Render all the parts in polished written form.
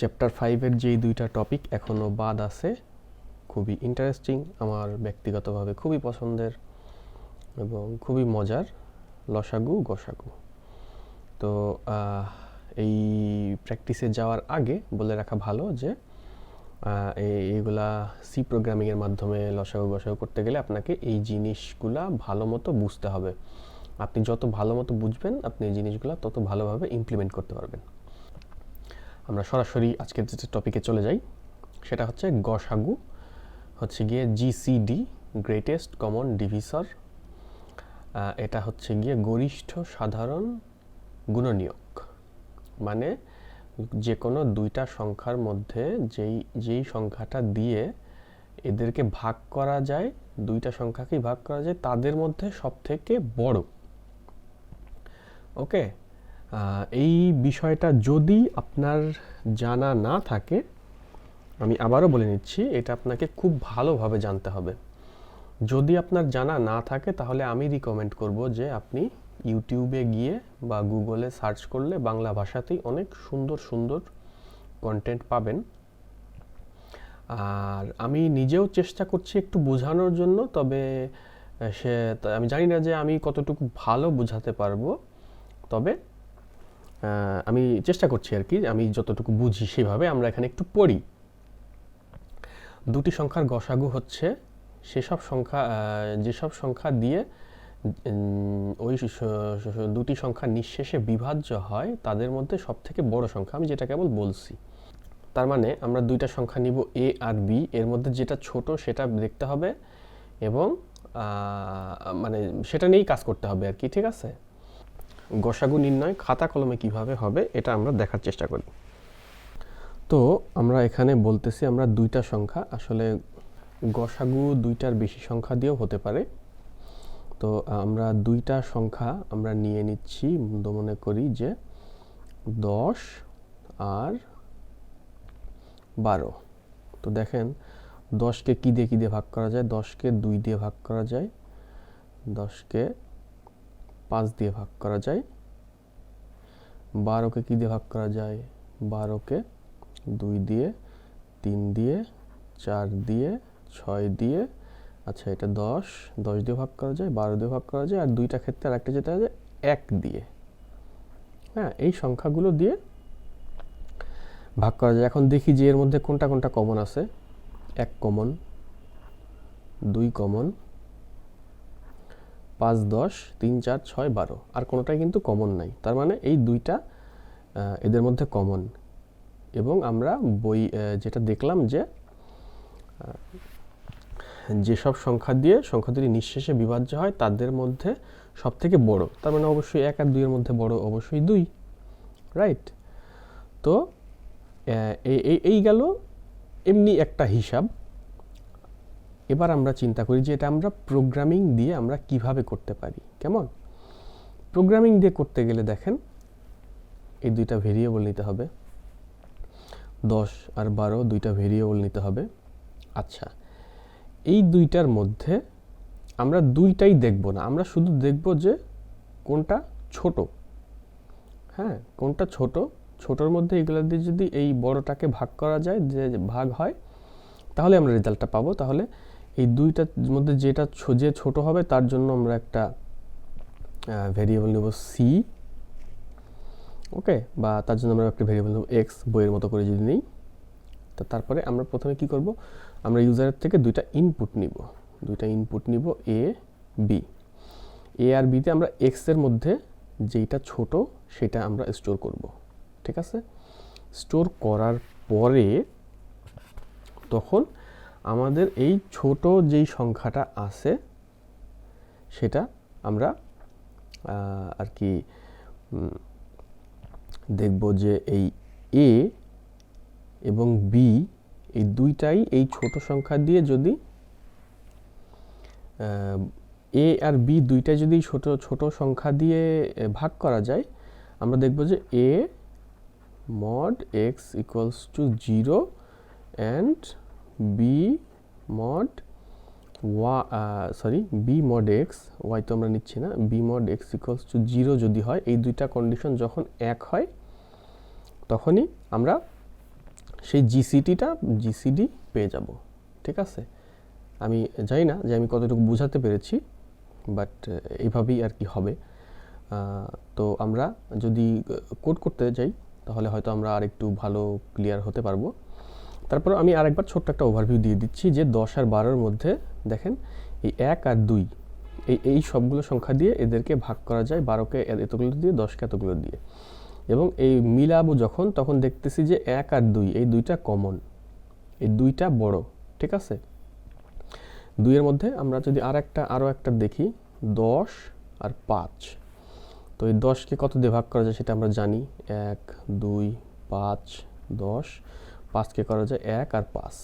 Chapter 5 এর যেই দুইটা টপিক এখনও বাদ আছে, খুবই ইন্টারেস্টিং, আমার ব্যক্তিগতভাবে খুবই পছন্দের এবং খুবই মজার, লসাগু গসাগু। তো এই প্র্যাকটিসে যাওয়ার আগে বলে রাখা ভালো যে এইগুলা সি প্রোগ্রামিংয়ের মাধ্যমে লসাগু গসাগু করতে গেলে আপনাকে এই জিনিসগুলা ভালো মতো বুঝতে হবে। আপনি যত ভালো মতো বুঝবেন, আপনি এই জিনিসগুলো তত ভালোভাবে ইমপ্লিমেন্ট করতে পারবেন। আমরা সরাসরি আজকের যে টপিকে চলে যাই, সেটা হচ্ছে গসাগু হচ্ছে গিয়ে GCD, গ্রেটেস্ট কমন ডিভিসর। এটা হচ্ছে গিয়ে গরিষ্ঠ সাধারণ গুণনীয়ক, মানে যে কোনো দুইটা সংখ্যার মধ্যে যেই সংখ্যাটা দিয়ে এদেরকে ভাগ করা যায়, দুইটা সংখ্যাকেই ভাগ করা যায়, তাদের মধ্যে সবথেকে বড়। ওকে, এই বিষয়টা যদি আপনার জানা না থাকে, আমি আবারও বলে নিচ্ছি, এটা আপনাকে খুব ভালোভাবে জানতে হবে। যদি আপনার জানা না থাকে তাহলে আমি রিকমেন্ড করব যে আপনি ইউটিউবে গিয়ে বা গুগলে সার্চ করলে বাংলা ভাষাতেই অনেক সুন্দর সুন্দর কন্টেন্ট পাবেন। আর আমি নিজেও চেষ্টা করছি একটু বোঝানোর জন্য, তবে আমি জানি না যে আমি কতটুকু ভালো বোঝাতে পারবো, তবে আমি চেষ্টা করছি আর কি, আমি যতটুকু বুঝি সেভাবে। আমরা এখানে একটু পড়ি। দুটি সংখ্যার গসাগু হচ্ছে যেসব সংখ্যা দিয়ে ওই দুটি সংখ্যা নিঃশেষে বিভাজ্য হয় তাদের মধ্যে সবথেকে বড় সংখ্যা, আমি যেটা কেবল বলছি। তার মানে আমরা দুইটা সংখ্যা নিব A আর B, এর মধ্যে যেটা ছোট সেটা দেখতে হবে এবং মানে সেটা নিয়েই কাজ করতে হবে আর কি, ঠিক আছে? গসাগু নির্ণয় খাতা কলমে কিভাবে হবে এটা আমরা দেখার চেষ্টা করি। তো আমরা এখানে বলতেছি আমরা দুইটা সংখ্যা, আসলে গসাগু দুইটার বেশি সংখ্যা দিয়েও হতে পারে। তো আমরা দুইটা সংখ্যা আমরা নিয়ে নিচ্ছি, মনে করি যে 10 আর 12। তো দেখেন 10কে কী দিয়ে ভাগ করা যায়? 10কে 2 দিয়ে ভাগ করা যায়, 10কে 5 দিয়ে ভাগ করা যায়, 12কে কী দিয়ে ভাগ করা যায়? 12কে 2 দিয়ে, 3 দিয়ে, 4 দিয়ে, 6 দিয়ে, আচ্ছা এটা 10 দিয়ে ভাগ করা যায়, 12 দিয়ে ভাগ করা যায়, আর দুইটা ক্ষেত্রে আরেকটা যেটা আছে 1 দিয়ে। হ্যাঁ, এই সংখ্যাগুলো দিয়ে ভাগ করা যায়। এখন দেখি যে এর মধ্যে কোনটা কোনটা কমন আছে। 1 কমন, 2 কমন, 5 10, 3 4 6 12, আর কোনোটাই কিন্তু কমন নাই। তার মানে এই দুইটা এদের মধ্যে কমন। এবং আমরা যেটা দেখলাম যে যেসব সংখ্যা দিয়ে সংখ্যা দুটি নিঃশেষে বিভাজ্য হয় তাদের মধ্যে সব থেকে বড়, তার মানে অবশ্যই 1 আর 2 এর মধ্যে বড় অবশ্যই 2, রাইট? তো এই গেল এমনি একটা হিসাব। এবার আমরা চিন্তা করি যে এটা আমরা প্রোগ্রামিং দিয়ে আমরা কিভাবে করতে পারি। কেমন? প্রোগ্রামিং দিয়ে করতে গেলে দেখেন এই দুইটা ভেরিয়েবল নিতে হবে, 10 আর 12 দুইটা ভেরিয়েবল নিতে হবে। আচ্ছা, এই দুইটার মধ্যে আমরা দুইটাই দেখব না, আমরা শুধু দেখব যে কোনটা ছোট। হ্যাঁ, কোনটা ছোট, ছোটোর মধ্যে এগুলো দিয়ে যদি এই বড়টাকে ভাগ করা যায়, যে ভাগ হয়, তাহলে আমরা রেজাল্টটা পাবো। তাহলে এই দুইটার মধ্যে যেটা যে ছোট হবে তার জন্য আমরা একটা ভেরিয়েবল নেব C, ওকে, বা তার জন্য আমরা একটা ভেরিয়েবল নেব X, বইয়ের মতো করে যদি নিই। তো তারপরে আমরা প্রথমে কি করব, আমরা ইউজারের থেকে দুইটা ইনপুট নিব A B। A R B তে আমরা X এর মধ্যে যেটা ছোট সেটা আমরা স্টোর করব, ঠিক আছে? স্টোর করার পরে তখন আমাদের এই ছোট যেই সংখ্যাটা আছে সেটা আমরা আর কি দেখব যে এই A এবং B এই দুইটাই এই ছোট সংখ্যা দিয়ে যদি A আর B দুইটাই যদি ছোট সংখ্যা দিয়ে ভাগ করা যায়, আমরা দেখব যে A mod x equals to 0 and B mod B mod x, y তো আমরা নিচ্ছি না, B mod x equals to 0 যদি হয়, এই দুইটা কন্ডিশন যখন এক হয় তখনই আমরা সেই জিসিডি পেয়ে যাব। ঠিক আছে, আমি জানি না যে আমি কতটুকু বোঝাতে পেরেছি, বাট এইভাবেই আর কি হবে। তো আমরা যদি কোড করতে যাই তাহলে হয়তো আমরা আরেকটু ভালো ক্লিয়ার হতে পারবো। তারপর আমি আরেকবার ছোট্ট একটা ওভারভিউ দিয়ে দিচ্ছি যে 10 আর 12-র মধ্যে দেখেন এই 1 আর 2 এই সবগুলো সংখ্যা দিয়ে এদেরকে ভাগ করা যায়, 12কে এতগুলো দিয়ে, 10কে এতগুলো দিয়ে। এবং এই মিলাবো যখন, তখন দেখতেছি যে 1 আর 2 এই দুইটা কমন, এই দুইটা বড়। ঠিক আছে, 2 এর মধ্যে আমরা যদি আরও একটা দেখি 10 আর 5, তো এই 10কে কত দিয়ে ভাগ করা যায় সেটা আমরা জানি, 1 2 5 10। 5কে করা যায় 1 আর 5,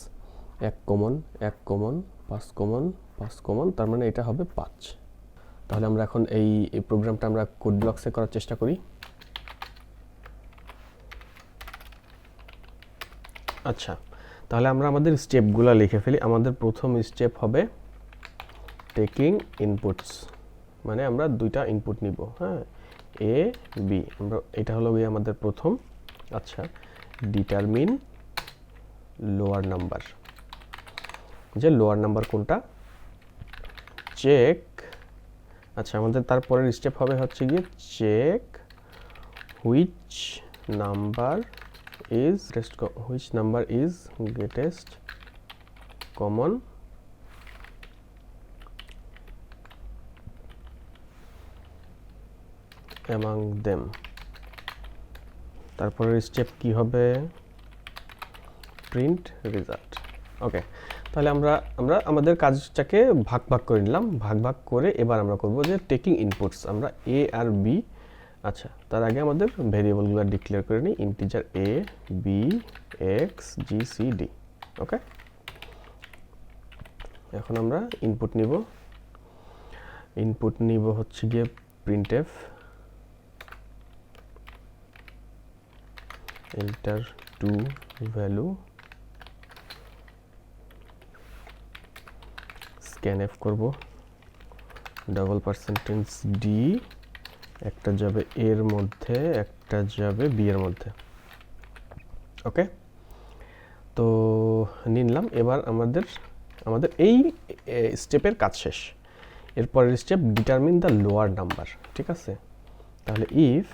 1 কমন 1 কমন 5 কমন 5 কমন, তার মানে এটা হবে 5। তাহলে আমরা এখন এই প্রোগ্রামটা আমরা কোড ব্লকসে করার চেষ্টা করি। আচ্ছা, তাহলে আমরা আমাদের স্টেপগুলো লিখে ফেলি। আমাদের প্রথম স্টেপ হবে টেকিং ইনপুটস, মানে আমরা দুইটা ইনপুট নিব। হ্যাঁ, এ বি, আমরা এটা হলো আমাদের প্রথম। আচ্ছা, ডিটারমিন লোয়ার নাম্বার, যে লোয়ার নাম্বার কোনটা, চেক। আচ্ছা, আমাদের তারপরের স্টেপ হবে হচ্ছে গিয়ে check which number is greatest common among them। তারপরের স্টেপ কি হবে, প্রিন্ট রেজাল্ট। ওকে, তাহলে আমরা আমাদের কাজটাকে ভাগ করে নিলাম। ভাগ করে এবার আমরা করব যে টেকিং ইনপুটস, আমরা এ আর বি। আচ্ছা, তার আগে আমাদের ভেরিয়েবলগুলো ডিক্লেয়ার করে নিই, integer a b x g c d. Okay, এখন আমরা ইনপুট নিব হচ্ছে গিয়ে printf enter to value, scanf করব, $d, একটা যাবে এর মধ্যে, একটা যাবে বি এর মধ্যে। ওকে, তো নিলাম। এবার আমাদের এই স্টেপের কাজ শেষ। এরপরের step determine the lower number. ঠিক আছে, তাহলে if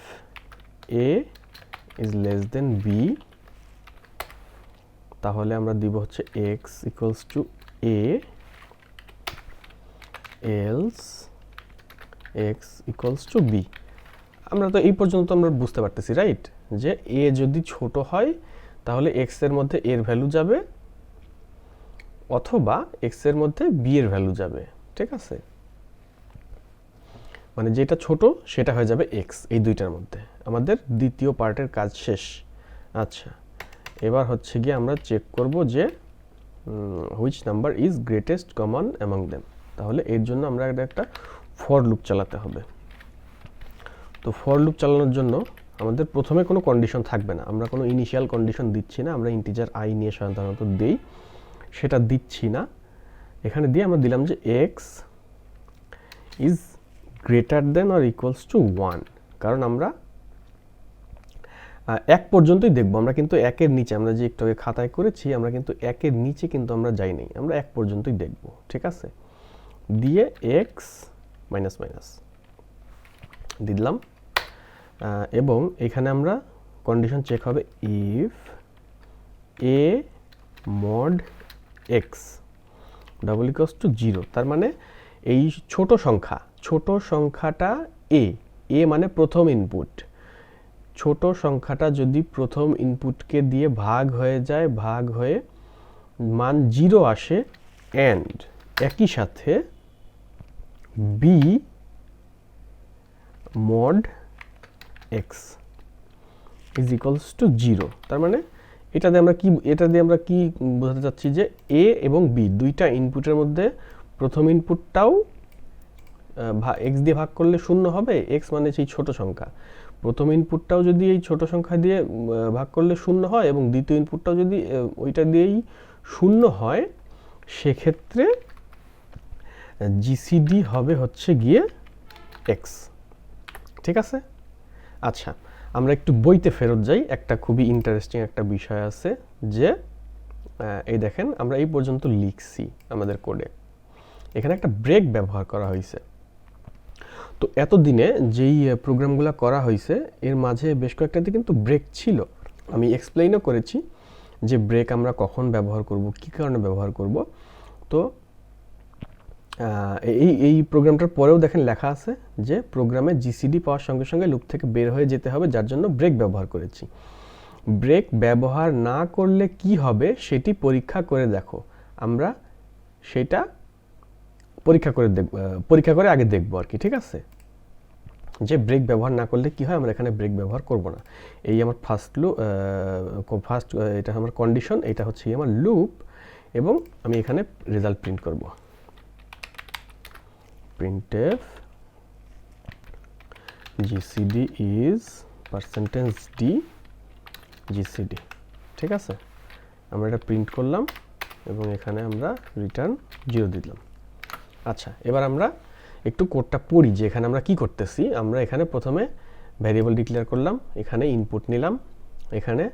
A is less than b, তাহলে আমরা দিব হচ্ছে x equals to a, else x equals to b। আমরা তো এই পর্যন্ত আমরা বুঝতে পারতেছি, রাইট, যে a যদি ছোট হয় তাহলে x এর মধ্যে a এর ভ্যালু যাবে, অথবা x এর মধ্যে b এর ভ্যালু যাবে। ঠিক আছে, মানে যেটা ছোট সেটা হয়ে যাবে x, এই দুইটার মধ্যে। আমাদের দ্বিতীয় পার্টের কাজ শেষ। আচ্ছা, এবার হচ্ছে গিয়ে আমরা চেক করব যে which number is greatest common among them. তাহলে এর জন্য আমরা একটা ফর লুপ চালাতে হবে। তো ফর লুপ চালানোর জন্য আমাদের প্রথমে কোনো কন্ডিশন থাকবে না, আমরা কোনো ইনিশিয়াল কন্ডিশন দিচ্ছি না। আমরা ইন্টিজার আই নিয়ে সাধারণত দেই, সেটা দিচ্ছি না। এখানে দিয়ে আমরা দিলাম যে x is greater than or equals to 1, কারণ আমরা 1 পর্যন্তই দেখব। আমরা কিন্তু 1-এর নিচে, আমরা যে একটু আগে খাতায় করেছি, আমরা কিন্তু 1-এর নিচে কিন্তু আমরা যাই নাই, আমরা 1 পর্যন্তই দেখব। ঠিক আছে, দিয়ে এক্স মাইনাস মাইনাস দিলাম। এবং এখানে আমরা কন্ডিশন চেক হবে if A mod x double equals to 0, তার মানে এই ছোট সংখ্যাটা এ মানে প্রথম ইনপুট, ছোট সংখ্যাটা যদি প্রথম ইনপুটকে দিয়ে ভাগ হয়ে যায়, ভাগ হয়ে মান 0 আসে, অ্যান্ড একই সাথে B mod X is equals to 0, তার মানে এটা দিয়ে আমরা কি বোঝাতে চাচ্ছি যে এ এবং বি দুইটা ইনপুটের মধ্যে প্রথম ইনপুটটাও এক্স দিয়ে ভাগ করলে 0 হবে, এক্স মানে সেই ছোট সংখ্যা। প্রথম ইনপুটটাও যদি এই ছোট সংখ্যা দিয়ে ভাগ করলে 0 হয়, এবং দ্বিতীয় ইনপুটটাও যদি ওইটা দিয়েই 0 হয়, সেক্ষেত্রে জিসিডি হবে হচ্ছে গিয়ে এক্স। ঠিক আছে, আচ্ছা, আমরা একটু বইতে ফেরত যাই, একটা খুবই ইন্টারেস্টিং একটা বিষয় আছে যে এই দেখেন আমরা এই পর্যন্ত লিখছি আমাদের কোডে, এখানে একটা ব্রেক ব্যবহার করা হয়েছে। তো এতদিনে যেই প্রোগ্রামগুলো করা হয়েছে এর মাঝে বেশ কয়েকটাতে কিন্তু ব্রেক ছিল, আমি এক্সপ্লেইনও করেছি যে ব্রেক আমরা কখন ব্যবহার করব, কী কারণে ব্যবহার করব। তো এই প্রোগ্রামটার পরেও দেখেন লেখা আছে যে প্রোগ্রামে জিসিডি পাওয়ার সঙ্গে সঙ্গে লুপ থেকে বের হয়ে যেতে হবে, যার জন্য ব্রেক ব্যবহার করেছি। ব্রেক ব্যবহার না করলে কি হবে সেটি পরীক্ষা করে দেখো, আমরা সেটা পরীক্ষা করে আগে দেখবো আর কি, ঠিক আছে? যে ব্রেক ব্যবহার না করলে কি হয়, আমরা এখানে ব্রেক ব্যবহার করব না। এই আমার ফার্স্ট এটা আমার কন্ডিশন, এটা হচ্ছে আমার লুপ, এবং আমি এখানে রেজাল্ট প্রিন্ট করব, printf gcd is %d gcd, ঠিক আছে? আমরা এটা প্রিন্ট করলাম এবং এখানে আমরা রিটার্ন 0 দিলাম। আচ্ছা, এবার আমরা একটু কোডটা পড়ি যে এখানে আমরা কি করতেছি। আমরা এখানে প্রথমে ভ্যারিয়েবল ডিক্লেয়ার করলাম, এখানে ইনপুট নিলাম, এখানে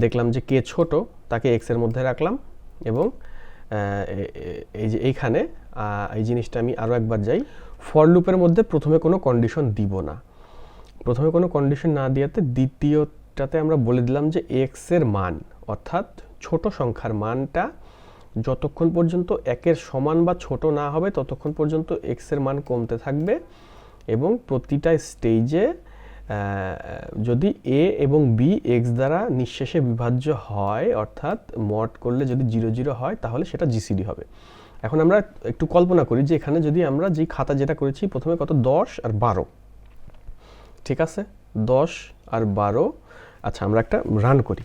দেখলাম যে কে ছোট তাকে x এর মধ্যে রাখলাম, এবং এই যে এইখানে এই জিনিসটা আমি আরও একবার যাই, ফর লুপের মধ্যে প্রথমে কোনো কন্ডিশন দিব না, প্রথমে কোনো কন্ডিশন না দিয়াতে দ্বিতীয়টাতে আমরা বলে দিলাম যে x এর মান, অর্থাৎ ছোট সংখ্যার মানটা যতক্ষণ পর্যন্ত 1-এর সমান বা ছোট না হবে ততক্ষণ পর্যন্ত x এর মান কমতে থাকবে, এবং প্রতিটা স্টেজে যদি a এবং b x দ্বারা নিঃশেষে বিভাজ্য হয়, অর্থাৎ মড করলে যদি 0 0 হয় তাহলে সেটা জিসিডি হবে। এখন আমরা একটু কল্পনা করি যে এখানে যদি আমরা যেই খাতা যেটা করেছি প্রথমে কত 10 আর 12, ঠিক আছে? 10 আর 12, আচ্ছা আমরা একটা রান করি,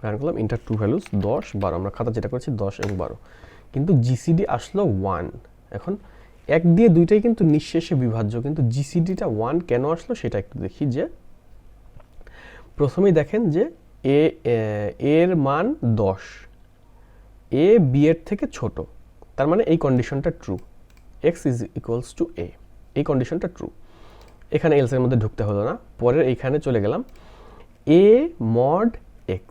রান করলাম, ইন্টার টু ভ্যালুস 10 12, আমরা খাতা যেটা করেছি 10 এবং 12, কিন্তু জিসিডি আসলো 1। এখন 1 দিয়ে দুইটাই কিন্তু নিঃশেষে বিভাজ্য, কিন্তু জিসিডিটা 1 কেন আসলো সেটা একটু দেখি। যে প্রথমেই দেখেন যে এর মান 10, এ বি এর থেকে ছোট, তার মানে এই কন্ডিশনটা true, x is equals two a, এই কন্ডিশনটা ট্রু। এখানে এলস এর মধ্যে ঢুকতে হলো না, পরের এইখানে চলে গেলাম, a mod x,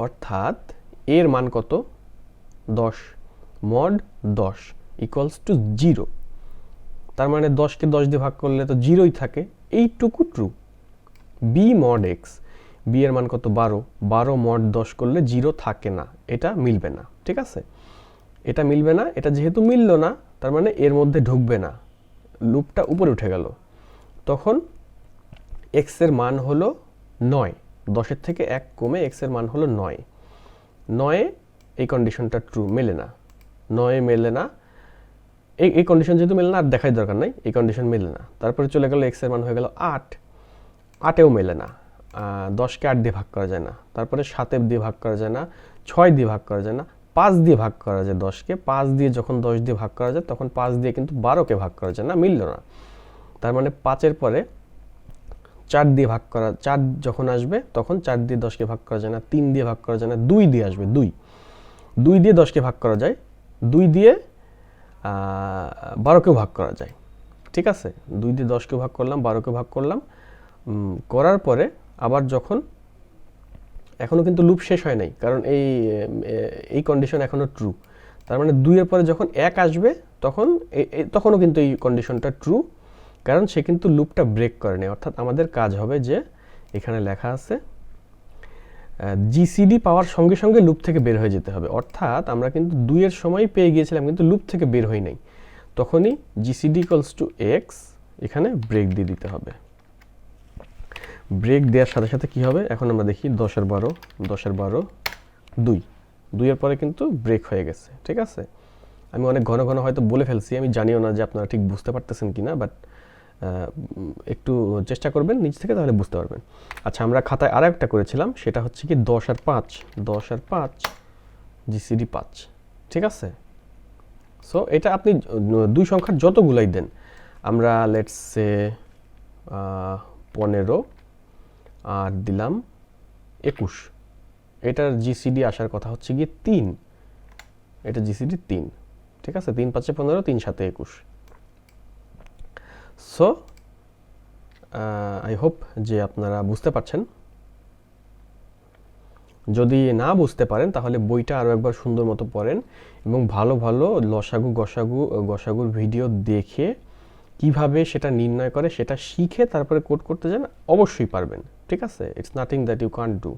অর্থাৎ এর মান কত 10, mod 10 ইকুয়ালস টু 0, তার মানে 10কে 10 দিয়ে ভাগ করলে তো 0ই থাকে, এইটুকু true. b mod x, b এর মান কত 12, 12 mod 10 করলে 0 থাকে না, এটা মিলবে না, ঠিক আছে? এটা মিলবে না, এটা যেহেতু মিলল না তার মানে এর মধ্যে ঢুকবে না, লুপটা উপরে উঠে গেল। তখন x এর মান হলো 9, 10-এর থেকে 1 কমে x এর মান হলো 9, 9 এই কন্ডিশনটা ট্রু, মেলে না, 9 মেলে না, এই কন্ডিশন যেহেতু মেলে না আর দেখাই দরকার নাই, এই কন্ডিশন মেলে না। তারপরে চলে গেল x এর মান হয়ে গেল 8, 8এও মেলে না, 10কে 8 দিয়ে ভাগ করা যায় না, তারপরে 7 দিয়ে ভাগ করা যায় না, 6 দিয়ে ভাগ করা যায় না, 5 দিয়ে ভাগ করা যায় 10কে, 5 দিয়ে যখন 10 দিয়ে ভাগ করা যায় তখন 5 দিয়ে কিন্তু 12কে ভাগ করা যায় না, মিলল না। তার মানে 5-এর পরে 4 দিয়ে ভাগ করা, 4 যখন আসবে তখন 4 দিয়ে 10কে ভাগ করা যায় না, 3 দিয়ে ভাগ করা যায় না, 2 দিয়ে আসবে, 2 দিয়ে 10কে ভাগ করা যায়, 2 দিয়ে 12কেও ভাগ করা যায়, ঠিক আছে? 2 দিয়ে 10কে ভাগ করলাম, 12কে ভাগ করলাম, করার পরে আবার যখন, এখনও কিন্তু লুপ শেষ হয় নাই, কারণ এই কন্ডিশন এখনও ট্রু, তার মানে 2 এর পরে যখন 1 আসবে তখনও কিন্তু এই কন্ডিশনটা ট্রু, কারণ সে কিন্তু লুপটা ব্রেক করে নেয়। অর্থাৎ আমাদের কাজ হবে যে এখানে লেখা আছে জিসিডি পাওয়ার সঙ্গে সঙ্গে লুপ থেকে বের হয়ে যেতে হবে, অর্থাৎ আমরা কিন্তু 2 এর সময় পেয়ে গিয়েছিলাম কিন্তু লুপ থেকে বের হই নাই, তখনই জিসিডি ইকুয়ালস টু এক্স এখানে ব্রেক দিয়ে দিতে হবে। ব্রেক দেওয়ার সাথে সাথে কি হবে এখন আমরা দেখি, 10 আর 12, 10 আর 12 2 এর পরে কিন্তু ব্রেক হয়ে গেছে, ঠিক আছে? আমি অনেক ঘন ঘন হয়তো বলে ফেলছি, আমি জানিও না যে আপনারা ঠিক বুঝতে পারতেছেন কিনা, বাট একটু চেষ্টা করবেন নিজ থেকে, তাহলে বুঝতে পারবেন। আচ্ছা, আমরা খাতায় আরও একটা করেছিলাম, সেটা হচ্ছে কি 10 আর 5 জিসিডি 5, ঠিক আছে? সো এটা আপনি দুই সংখ্যার যতগুলাই দেন, আমরা লেটস সে 15 আর দিলাম 21, এটার জিসিডি আসার কথা হচ্ছে গিয়ে 3, এটা জিসিডি 3, ঠিক আছে? 3 5 15, 3 7 21। সো আই হোপ যে আপনারা বুঝতে পারছেন। যদি না বুঝতে পারেন তাহলে বইটা আরও একবার সুন্দর মতো পড়েন এবং ভালো ভালো লসাগু গসাগুর ভিডিও দেখে কিভাবে সেটা নির্ণয় করে সেটা শিখে তারপরে কোড করতে যান, অবশ্যই পারবেন। ঠিক আছে, it's nothing that you can't do.